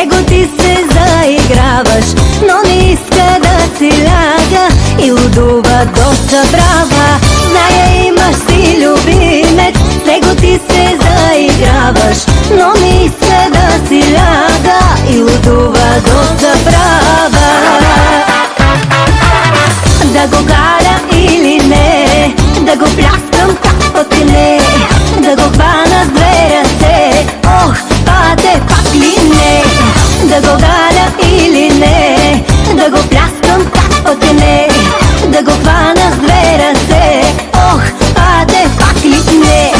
него ти се заиграваш, но не иска да си ляга и лудува до събрава. Зная, имаш си любимец, с него ти се заиграваш, но не иска да си ляга и лудува до събрава. Да го каря или не, да го пляскам как не, да го хвана с две ръце, ох, пате пак ли не? Да го каря или не, да го пляскам как не, да го хвана с две ръце, ох, пате пак ли не?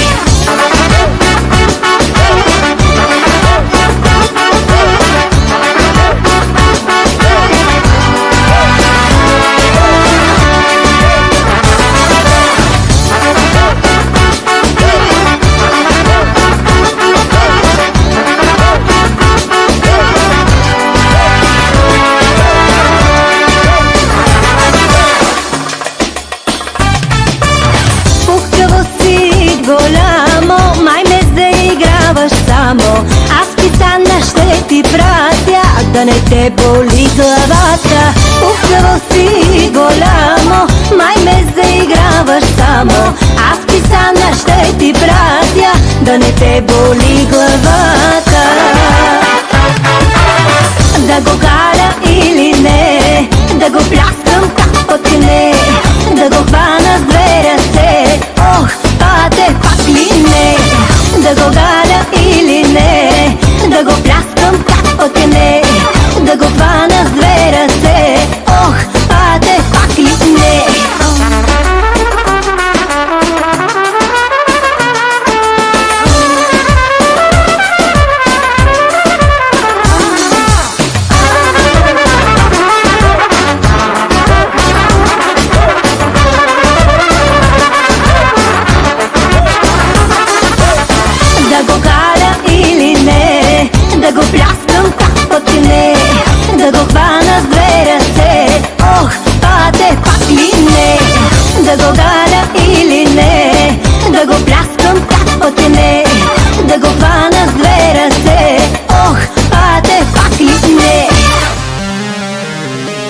Голямо, май ме заиграваш само. Аз писана ще ти пратя, да не те боли главата. Пухкаво си голямо, май ме заиграваш само. Аз писана ще ти пратя, да не те боли главата. Да го каря или не, да го пляскам как не, да го хвана с две ръце, ох, пате пак ли не? Да го каря или не, да го пляскам как не, да го хвана с две ръце, ох, пате пак ли не? Да го каря или не, да го пляскам как не, да го хвана с две